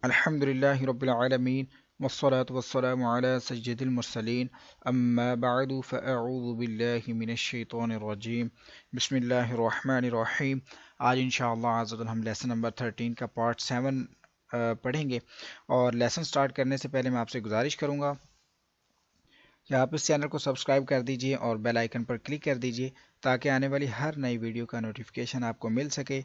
الحمدللہ رب العالمین والصلاة والسلام علی سید المرسلین اما بعد فاعوذ باللہ من الشیطان الرجیم بسم اللہ الرحمن الرحیم۔ آج انشاءاللہ عزوجل ہم لیسن نمبر 13 کا پارٹ 7 پڑھیں گے، اور لیسن سٹارٹ کرنے سے پہلے میں آپ سے گزارش کروں گا کہ آپ اس چینل کو سبسکرائب کر دیجئے اور بیل آئیکن پر کلک کر دیجئے تاکہ آنے والی ہر نئی ویڈیو کا نوٹیفیکیشن آپ کو مل سکے۔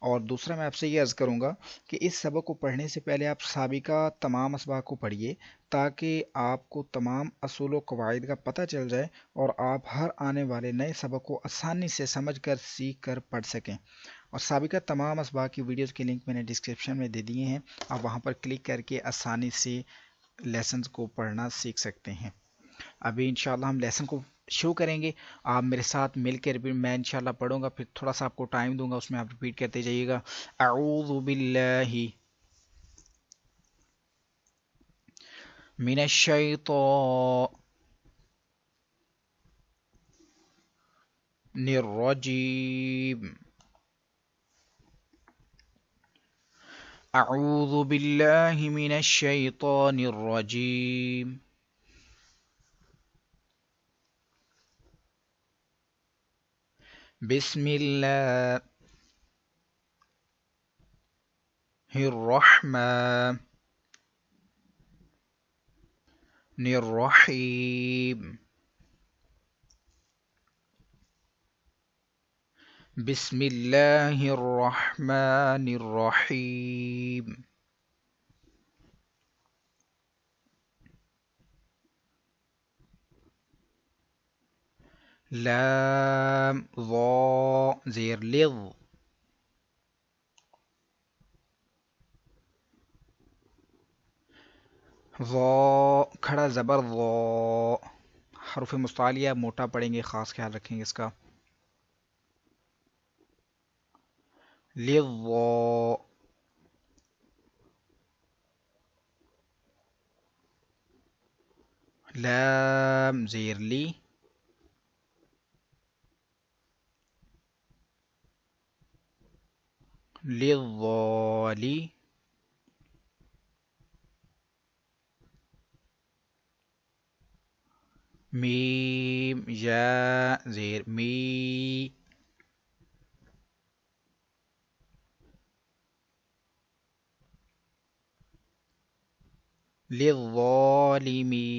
اور دوسرا میں آپ سے یہ عرض کروں گا کہ اس سبق کو پڑھنے سے پہلے آپ سابقہ تمام اسباق کو پڑھیے تاکہ آپ کو تمام اصول و قواعد کا پتہ چل جائے اور آپ ہر آنے والے نئے سبق کو آسانی سے سمجھ کر سیکھ کر پڑھ سکیں۔ اور سابقہ تمام اسباق کی ویڈیوز کے لنک میں نے ڈسکرپشن میں دے دیے ہیں، آپ وہاں پر کلک کر کے آسانی سے لیسنز کو پڑھنا سیکھ سکتے ہیں۔ ابھی انشاءاللہ ہم لیسن کو شروع کریں گے، آپ میرے ساتھ مل کے میں انشاءاللہ پڑھوں گا، پھر تھوڑا سا آپ کو ٹائم دوں گا، اس میں آپ ریپیٹ کرتے جائیے گا۔ اعوذ باللہ من الشیطان الرجیم، اعوذ باللہ من الشیطان الرجیم، بسم اللہ الرحمن الرحیم، بسم اللہ الرحمن الرحیم، لام ظا زیر لظ، ظا کھڑا زبر ظا، حرف مستعلیہ موٹا پڑھیں گے، خاص خیال رکھیں گے اس کا۔ لظا، لام زیر لی، للظالی، میم یا زیر می، للظالمی،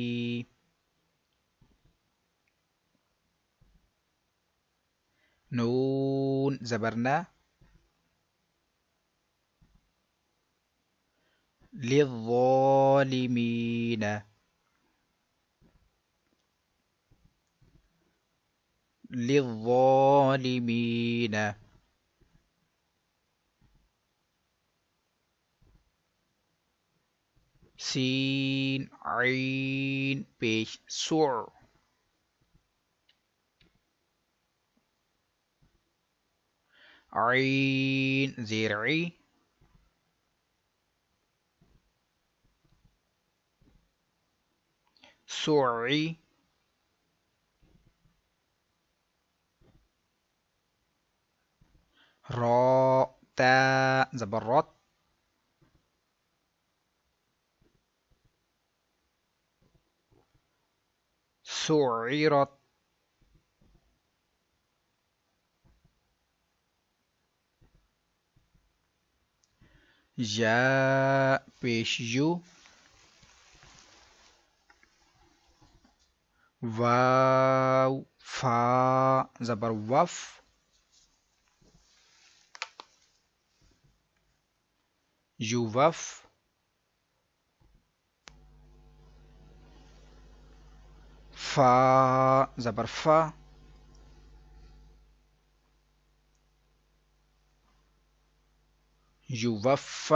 نون زبرنا، للظالمین، للظالمین، سین عین پیش سع، عین زیر عی، سعی، را تا زبرت، سعرت، یا پیش یو، واو فا زبر وف، یو وف، فا زبر فا، یو وف،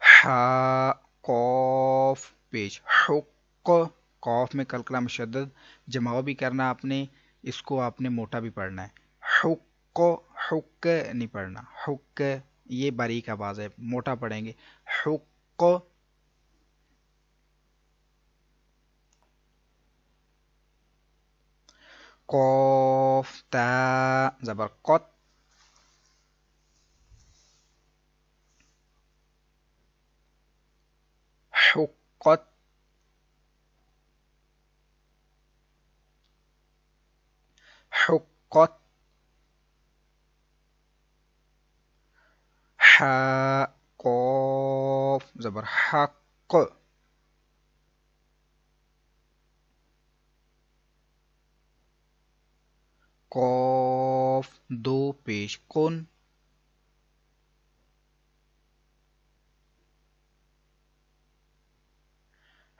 حا قوف پیش حق، قوف میں کلکلہ مشدد، جماؤ بھی کرنا آپ نے، اس کو آپ نے موٹا بھی پڑھنا ہے، حق، حق نہیں پڑھنا، حق یہ باریک آواز ہے، موٹا پڑھیں گے، حق، قاف تا زبر قط. حقت حقت. ح قاف زبر حق. قاف دو پیش کن.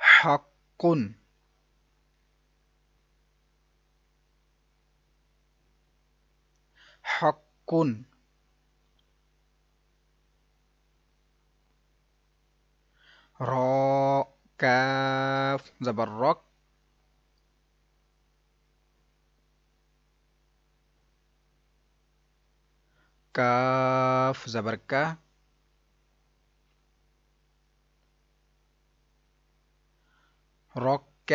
حق حق. را کاف زبر رق. کاف زبر کا. رق.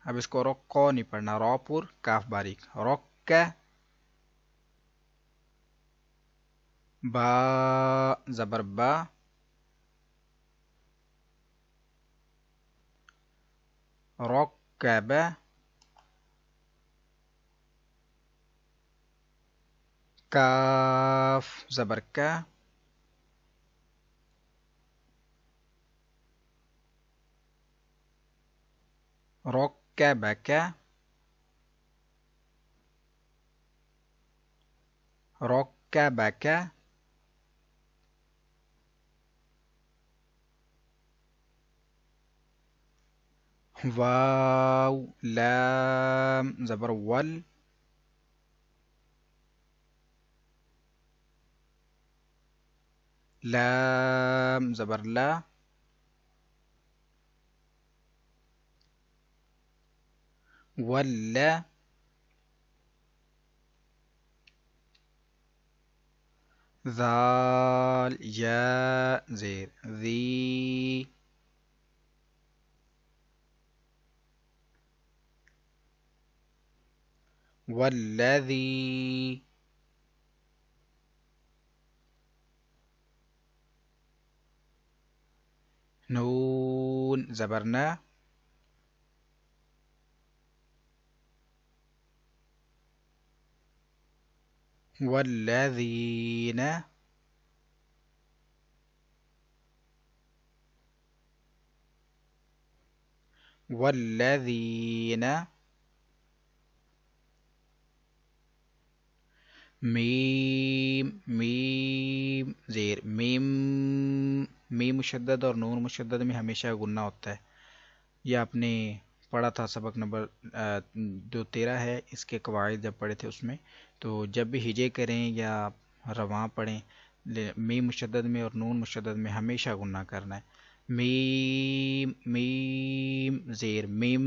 اب اس کو رق نہیں پڑھنا، را پور کاف باریک. رق. با زبر با. رکب کاف زبر کا. رکبک رکبک. واو لام زبر ول. لام زبر لا. ولا. ذال یا زیر ذی. والذی. نون زبرنا. والذین. والذین. میم میم زیر میم. میم مشدد اور نون مشدد میں ہمیشہ گننا ہوتا ہے. یہ آپ نے پڑھا تھا سبق نمبر جو 13 ہے، اس کے قواعد جب پڑھے تھے اس میں. تو جب بھی ہجے کریں یا رواں پڑھیں، میم مشدد میں اور نون مشدد میں ہمیشہ گننا کرنا ہے. میم میم زیر میم.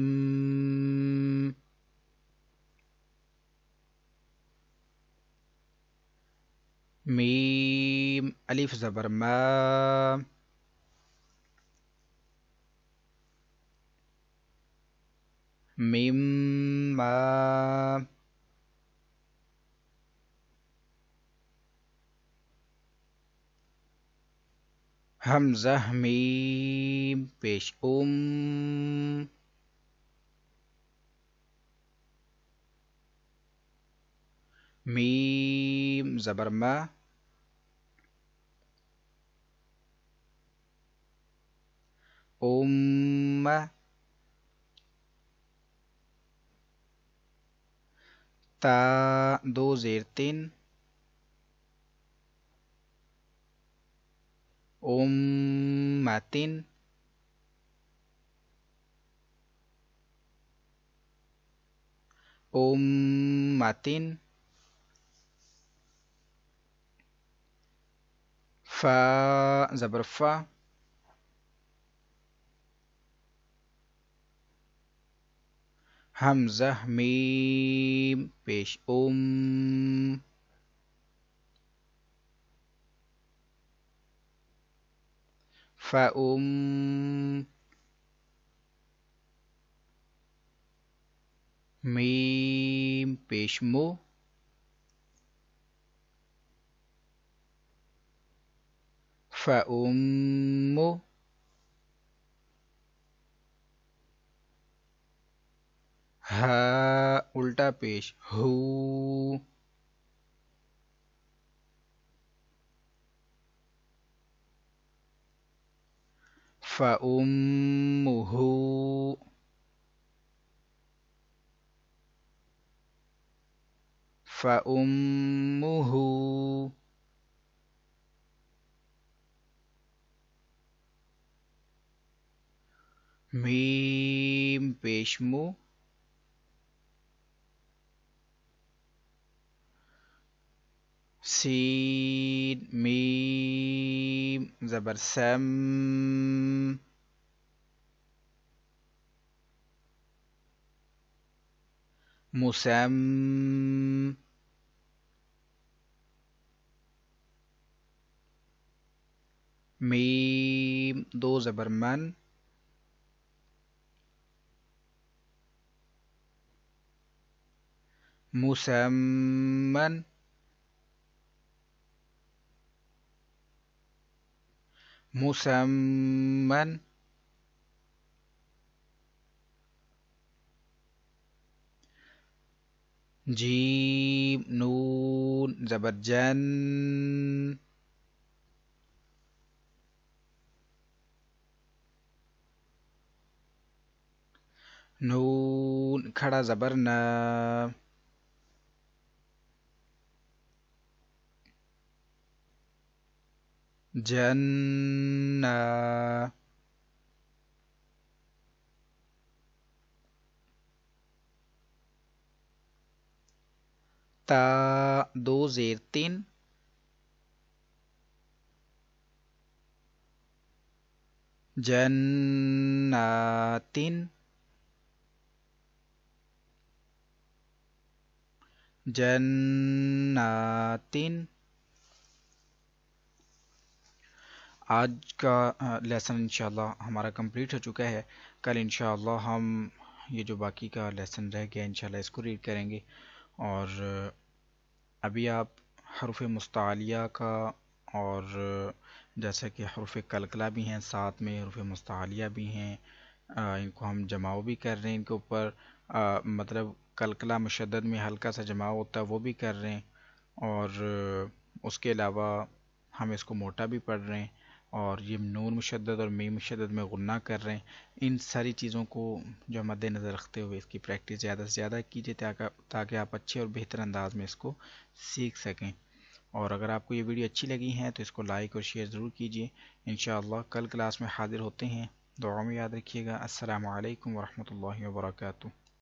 میم الف زبر ما. میم ما. حمزہ میم پیش میم زبر ما. تا دو زیر تین. امتن. امتن. فا زبر فا. حمزہ میم پیش میم پیش مو، فأم، ہا الٹا پیش ہو، فأمه، فأمه، میم پیش مو، سین میم زبر سم، مسم، میم دو زبر من، مسمن، مسمن، جیم نون زبر جن، نون کھڑا زبر نا، جن، تا دو زیر تین، جنات، جنات۔ آج کا لیسن انشاءاللہ ہمارا کمپلیٹ ہو چکا ہے۔ کل انشاءاللہ ہم یہ جو باقی کا لیسن رہ گیا انشاءاللہ اس کو ریڈ کریں گے، اور ابھی آپ حروف مستعلیہ کا، اور جیسا کہ حروف قلقلہ بھی ہیں، ساتھ میں حروف مستعلیہ بھی ہیں، ان کو ہم جماؤ بھی کر رہے ہیں، ان کے اوپر مطلب قلقلہ مشدد میں ہلکا سا جماؤ ہوتا ہے وہ بھی کر رہے ہیں، اور اس کے علاوہ ہم اس کو موٹا بھی پڑھ رہے ہیں، اور یہ نون مشدد اور میم مشدد میں غنہ کر رہے ہیں۔ ان ساری چیزوں کو جو مد نظر رکھتے ہوئے اس کی پریکٹس زیادہ سے زیادہ کیجیے، تاکہ آپ اچھے اور بہتر انداز میں اس کو سیکھ سکیں۔ اور اگر آپ کو یہ ویڈیو اچھی لگی ہے تو اس کو لائک اور شیئر ضرور کیجیے۔ انشاءاللہ کل کلاس میں حاضر ہوتے ہیں، دعاؤں میں یاد رکھیے گا۔ السلام علیکم ورحمۃ اللہ وبرکاتہ۔